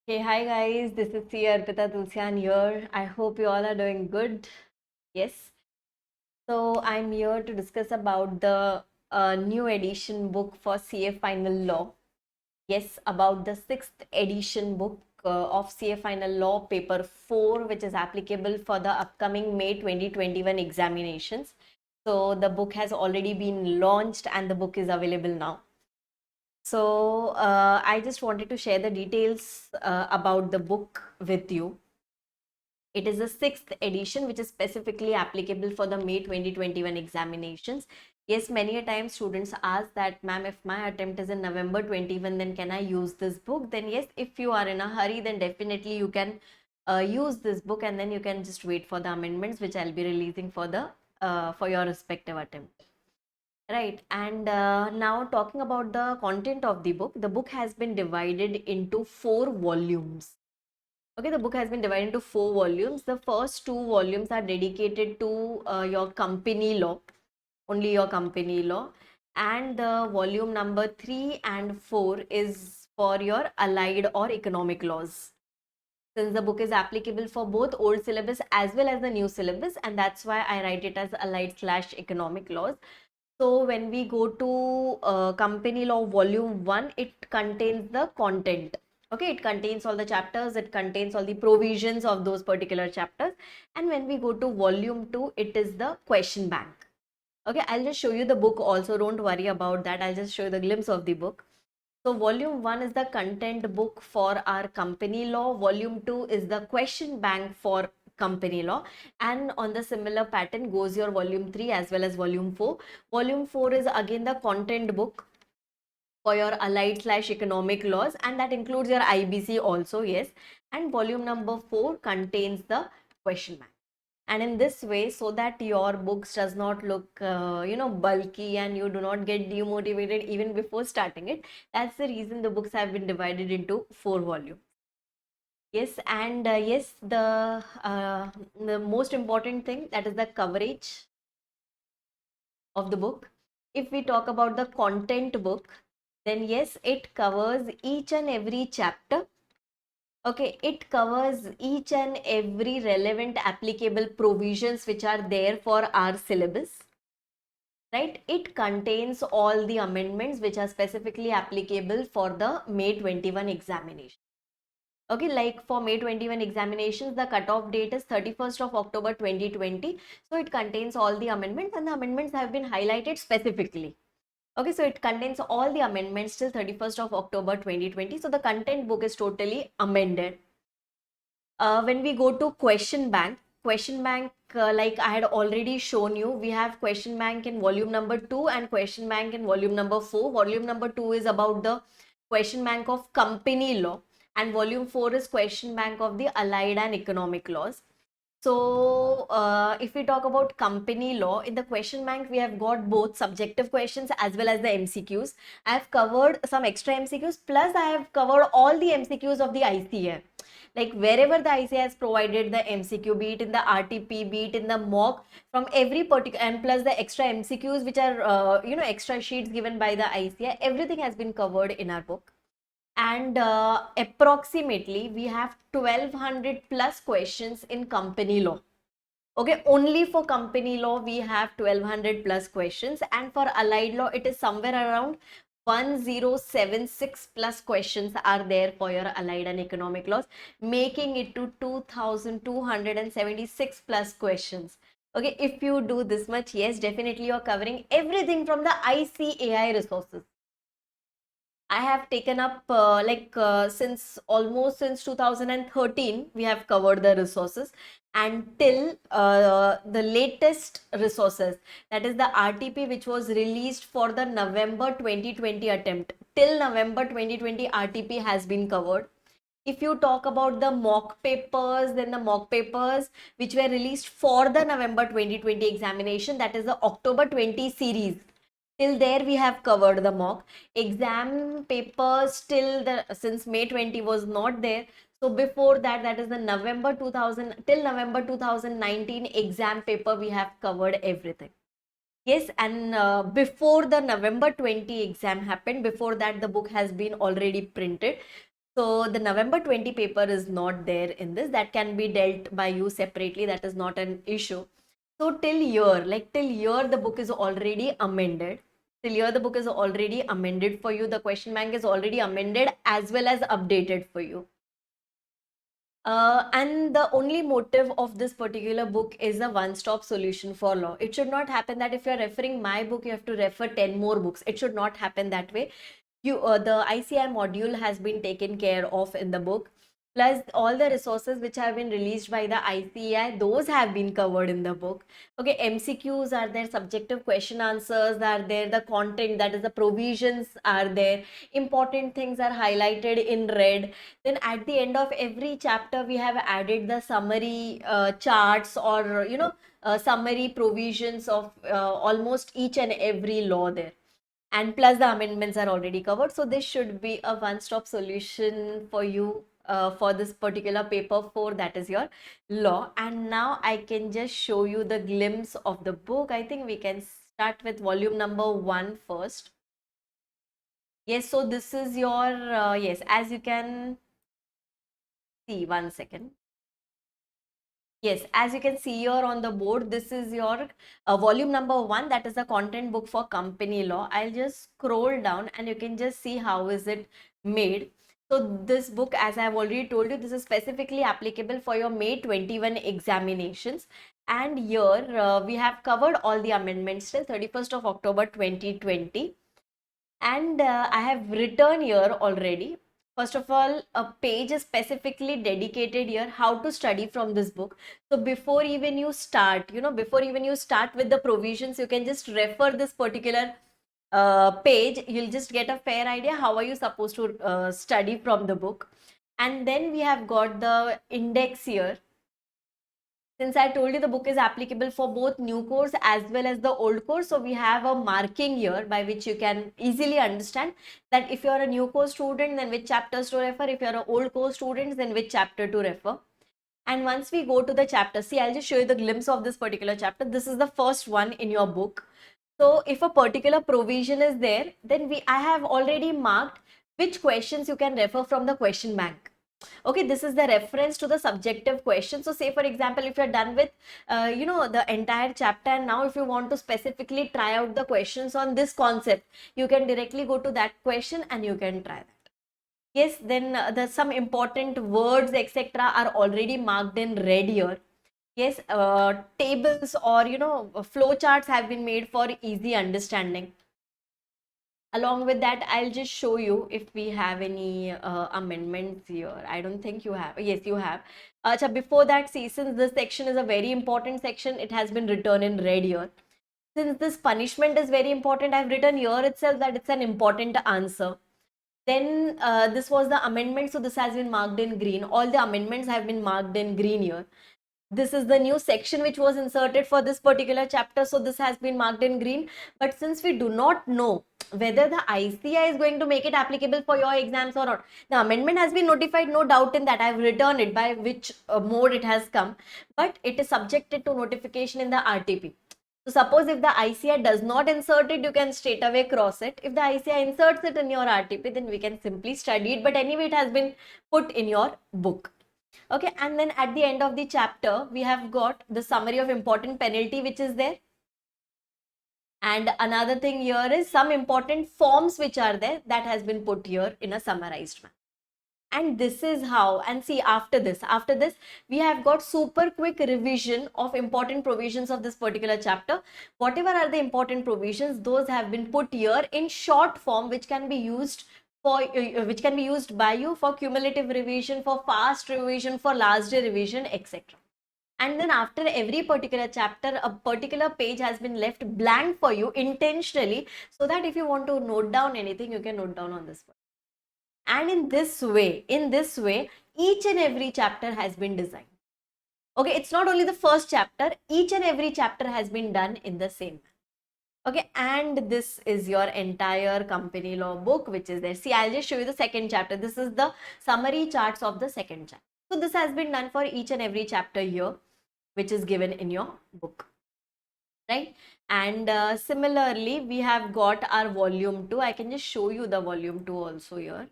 Hey, hi guys, this is C. Arpita Tulsian here. I hope you all are doing good. Yes, so I'm here to discuss about the new edition book for CA Final Law. Yes, about the sixth edition book of CA Final Law Paper 4, which is applicable for the upcoming May 2021 examinations. So the book has already been launched and the book is available now. So I just wanted to share the details about the book with you. It is the sixth edition, which is specifically applicable for the May 2021 examinations. Yes, many a time students ask that, ma'am, if my attempt is in November 21, then can I use this book? Then yes, if you are in a hurry, then definitely you can use this book, and then you can just wait for the amendments, which I'll be releasing for the for your respective attempt. Right, and now talking about the content of the book has been divided into four volumes. Okay, the book has been divided into four volumes. The first two volumes are dedicated to your company law, only your company law, and the volume number 3 and 4 is for your allied or economic laws. Since the book is applicable for both old syllabus as well as the new syllabus, and that's why I write it as allied slash economic laws. So when we go to company law volume 1, it contains the content. Okay, it contains all the chapters, it contains all the provisions of those particular chapters. And when we go to volume 2, it is the question bank. Okay, I'll just show you the book also. Don't worry about that. I'll just show you the glimpse of the book. So volume 1 is the content book for our company law. Volume 2 is the question bank for company law, and on the similar pattern goes your volume 3 as well as volume 4. Volume 4 is again the content book for your allied slash economic laws, and that includes your IBC also, yes. And volume number 4 contains the question bank. And in this way, so that your books does not look bulky and you do not get demotivated even before starting it, that's the reason the books have been divided into four volumes. Yes, and yes, the most important thing, that is the coverage of the book. If we talk about the content book, then yes, it covers each and every chapter. Okay, it covers each and every relevant applicable provisions which are there for our syllabus, right? It contains all the amendments which are specifically applicable for the May 21 examination. Okay, like for May 21 examinations, the cutoff date is 31st of October 2020. So it contains all the amendments, and the amendments have been highlighted specifically. Okay, so it contains all the amendments till 31st of October 2020. So the content book is totally amended. When we go to question bank, like I had already shown you, we have question bank in volume number 2 and question bank in volume number 4. Volume number 2 is about the question bank of company law, and volume 4 is question bank of the allied and economic laws. So, if we talk about company law, in the question bank, we have got both subjective questions as well as the MCQs. I have covered some extra MCQs, plus I have covered all the MCQs of the ICA. Like wherever the ICA has provided the MCQ, be it in the RTP, be it in the mock, from every particular, and plus the extra MCQs, which are, extra sheets given by the ICA, everything has been covered in our book. And approximately we have 1200 plus questions in company law. Okay, only for company law we have 1200 plus questions, and for allied law it is somewhere around 1076 plus questions are there for your allied and economic laws, making it to 2276 plus questions. Okay, if you do this much, yes, definitely you're covering everything from the ICAI resources. I have taken up since almost since 2013 we have covered the resources, and till the latest resources, that is the RTP, which was released for the November 2020 attempt, till November 2020 RTP has been covered. If you talk about the mock papers, then the mock papers which were released for the November 2020 examination, that is the October 20 series, till there we have covered the mock exam papers. Till the since May 20 was not there, so before that, that is the November 2000 till November 2019 exam paper, we have covered everything. Yes, and before the November 20 exam happened, before that the book has been already printed. So the November 20 paper is not there in this. That can be dealt by you separately. That is not an issue. So till year, like till year, the book is already amended. Till year, the book is already amended for you. The question bank is already amended as well as updated for you. And the only motive of this particular book is a one-stop solution for law. It should not happen that if you're referring my book, you have to refer 10 more books. It should not happen that way. The ICI module has been taken care of in the book. Plus, all the resources which have been released by the ICI, those have been covered in the book. Okay, MCQs are there, subjective question answers are there, the content, that is the provisions are there, important things are highlighted in red. Then at the end of every chapter, we have added the summary charts or, summary provisions of almost each and every law there. And plus the amendments are already covered. So this should be a one-stop solution for you for this particular paper 4, that is your law. And now I can just show you the glimpse of the book. I think we can start with volume number 1 first. Yes, so this is your, yes, as you can see, 1 second. Yes, as you can see here on the board, this is your volume number 1, that is the content book for company law. I'll just scroll down and you can just see how is it made. So this book, as I've already told you, this is specifically applicable for your May 21 examinations. And here we have covered all the amendments till 31st of October 2020. And I have written here already. First of all, a page is specifically dedicated here how to study from this book. So before even you start, before even you start with the provisions, you can just refer this particular page. You'll just get a fair idea how are you supposed to study from the book. And then we have got the index here. Since I told you the book is applicable for both new course as well as the old course, so we have a marking here by which you can easily understand that if you are a new course student, then which chapters to refer. If you are an old course student, then which chapter to refer. And once we go to the chapter, see, I'll just show you the glimpse of this particular chapter. This is the first one in your book. So if a particular provision is there, then I have already marked which questions you can refer from the question bank. Okay, this is the reference to the subjective question. So say for example, if you're done with the entire chapter, and now if you want to specifically try out the questions on this concept, you can directly go to that question and you can try that. Yes, then some important words etc are already marked in red here. Yes, tables or flow charts have been made for easy understanding. Along with that, I'll just show you if we have any amendments here. I don't think you have. Yes, you have. So before that, see, since this section is a very important section, it has been written in red here. Since this punishment is very important, I've written here itself that it's an important answer. Then this was the amendment, so this has been marked in green. All the amendments have been marked in green here. This is the new section which was inserted for this particular chapter, so this has been marked in green. But since we do not know whether the ICI is going to make it applicable for your exams or not, the amendment has been notified, no doubt in that. I've written it by which mode it has come, but it is subjected to notification in the RTP. So suppose if the ICI does not insert it, you can straight away cross it. If the ICI inserts it in your RTP, then we can simply study it. But anyway, it has been put in your book. Okay, and then at the end of the chapter, we have got the summary of important penalty which is there. And another thing here is some important forms which are there that has been put here in a summarized manner. And this is how, and see, after this we have got super quick revision of important provisions of this particular chapter. Whatever are the important provisions, those have been put here in short form, which can be used for which can be used by you for cumulative revision, for fast revision, for last day revision, etc. And then after every particular chapter, a particular page has been left blank for you intentionally, so that if you want to note down anything, you can note down on this one. And in this way, each and every chapter has been designed. Okay, it's not only the first chapter, each and every chapter has been done in the same manner. Okay, and this is your entire company law book which is there. See, I'll just show you the second chapter. This is the summary charts of the second chapter. So this has been done for each and every chapter here, which is given in your book, right? And similarly, we have got our volume 2. I can just show you the volume 2 also here.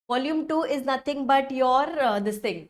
Volume 2 is nothing but your this thing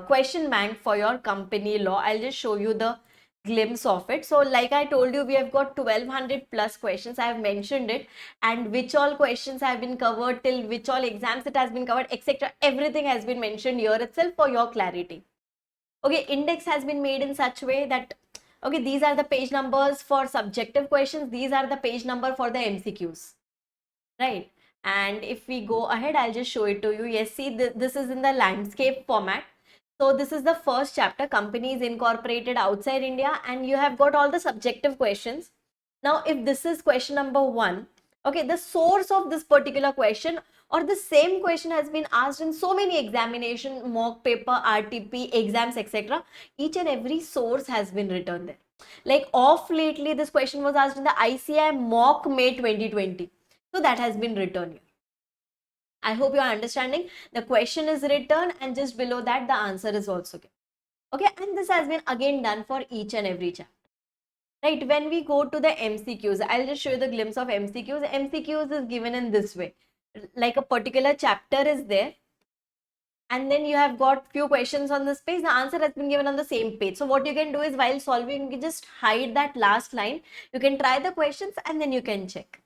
question bank for your company law. I'll just show you the glimpse of it. So like I told you, we have got 1200 plus questions. I have mentioned it, and which all questions have been covered, till which all exams it has been covered, etc. Everything has been mentioned here itself for your clarity. Okay, index has been made in such way that, okay, these are the page numbers for subjective questions, these are the page number for the MCQs, right? And if we go ahead, I'll just show it to you. Yes, see, this is in the landscape format. So this is the first chapter, companies incorporated outside India, and you have got all the subjective questions. Now, if this is question number 1, okay, the source of this particular question or the same question has been asked in so many examination, mock paper, RTP, exams, etc. Each and every source has been written there. Like of lately, this question was asked in the ICI mock May 2020. So that has been written here. I hope you are understanding. The question is written and just below that the answer is also given. Okay, and this has been again done for each and every chapter. Right, when we go to the MCQs, I'll just show you the glimpse of MCQs. MCQs is given in this way. Like a particular chapter is there, and then you have got few questions on this page. The answer has been given on the same page. So what you can do is, while solving, you can just hide that last line. You can try the questions and then you can check.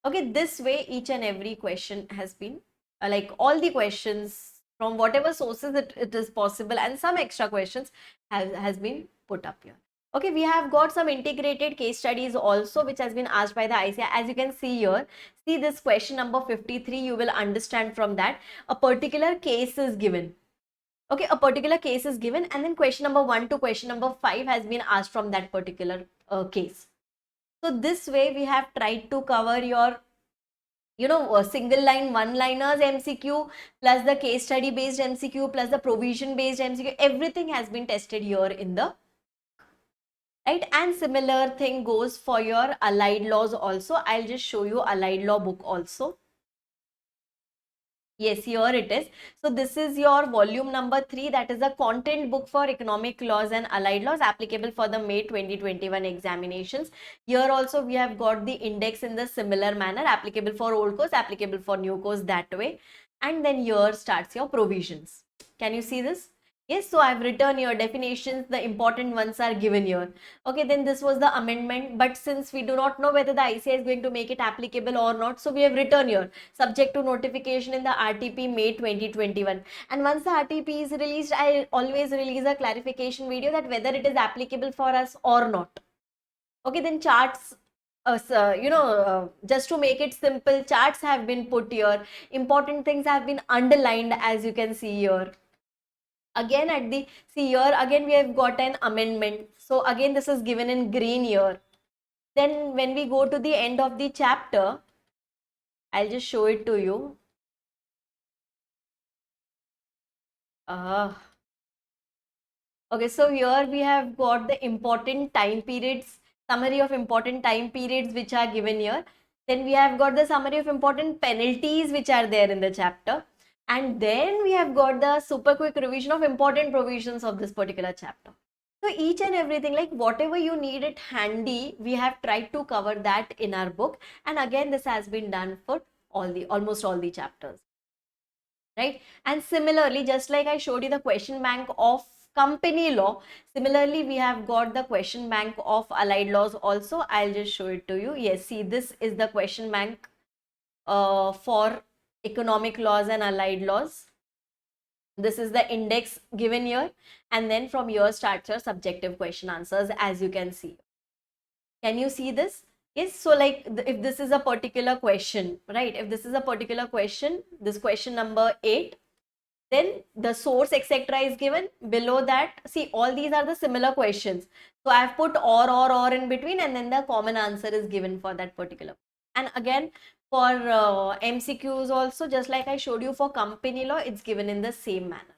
Okay, this way each and every question has been like all the questions from whatever sources it is possible, and some extra questions has been put up here. Okay, we have got some integrated case studies also, which has been asked by the ICI. As you can see here, see this question number 53, you will understand from that a particular case is given. Okay, a particular case is given, and then question number 1 to question number 5 has been asked from that particular case. So this way we have tried to cover your, a single line, one liners MCQ, plus the case study based MCQ, plus the provision based MCQ. Everything has been tested here in the, right? And similar thing goes for your allied laws also. I'll just show you allied law book also. Yes, here it is. So this is your volume number 3. That is a content book for economic laws and allied laws applicable for the May 2021 examinations. Here also we have got the index in the similar manner, applicable for old course, applicable for new course, that way. And then here starts your provisions. Can you see this? Yes, so I've written your definitions, the important ones are given here. Okay, then this was the amendment, but since we do not know whether the ICI is going to make it applicable or not, so we have written here, subject to notification in the RTP May 2021. And once the RTP is released, I always release a clarification video that whether it is applicable for us or not. Okay, then charts, just to make it simple, charts have been put here. Important things have been underlined, as you can see here. Again at the, see here again we have got an amendment. So again this is given in green here. Then when we go to the end of the chapter, I'll just show it to you. Okay, so here we have got the important time periods, summary of important time periods which are given here. Then we have got the summary of important penalties which are there in the chapter. And then we have got the super quick revision of important provisions of this particular chapter. So each and everything, like whatever you need it handy, we have tried to cover that in our book. And again, this has been done for almost all the chapters, right? And similarly, just like I showed you the question bank of company law, similarly, we have got the question bank of allied laws also. I'll just show it to you. Yes, see, this is the question bank for economic laws and allied laws. This is the index given here, and then from here starts your subjective question answers, as you can see. Can you see this? Yes, so like if this is a particular question, right? If this is a particular question, this question number 8, then the source etc is given. Below that, see, all these are the similar questions. So I have put or in between, and then the common answer is given for that particular. And again, for MCQs also, just like I showed you for company law, it's given in the same manner.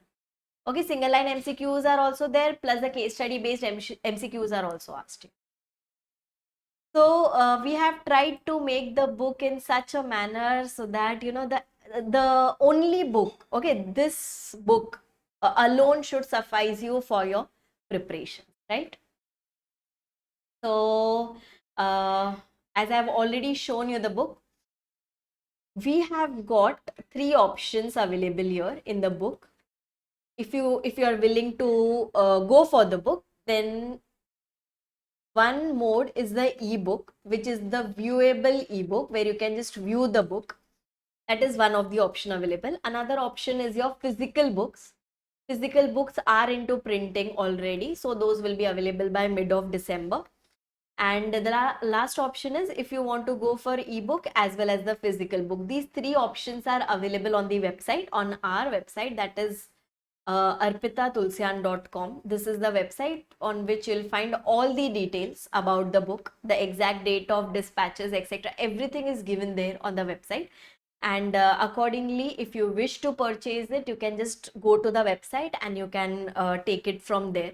Okay, single line MCQs are also there, plus the case study based MCQs are also asked. So we have tried to make the book in such a manner so that, the only book, okay, this book alone should suffice you for your preparation, right? So as I've already shown you the book, We have got three options available here in the book. If you are willing to go for the book, then one mode is the ebook, which is the viewable ebook where you can just view the book. That is one of the option available. Another option is your physical books. Physical books are into printing already, so those will be available by mid of December. And the last option is if you want to go for ebook as well as the physical book. These three options are available on the website, on our website, that is arpitatulsian.com. This is the website on which you'll find all the details about the book, the exact date of dispatches, etc. Everything is given there on the website. And accordingly, if you wish to purchase it, you can just go to the website and you can take it from there.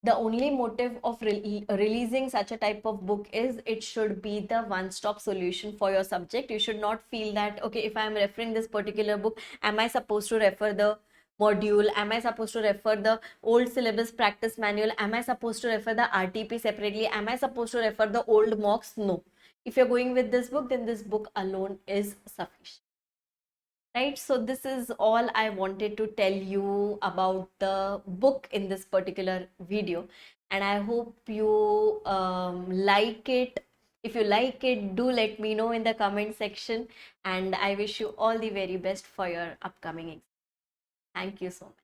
The only motive of releasing such a type of book is it should be the one-stop solution for your subject. You should not feel that, okay, if I am referring this particular book, am I supposed to refer the module? Am I supposed to refer the old syllabus practice manual? Am I supposed to refer the RTP separately? Am I supposed to refer the old mocks? No. If you're going with this book, then this book alone is sufficient. Right, so this is all I wanted to tell you about the book in this particular video, and I hope you like it. If you like it, do let me know in the comment section, and I wish you all the very best for your upcoming exam. Thank you so much.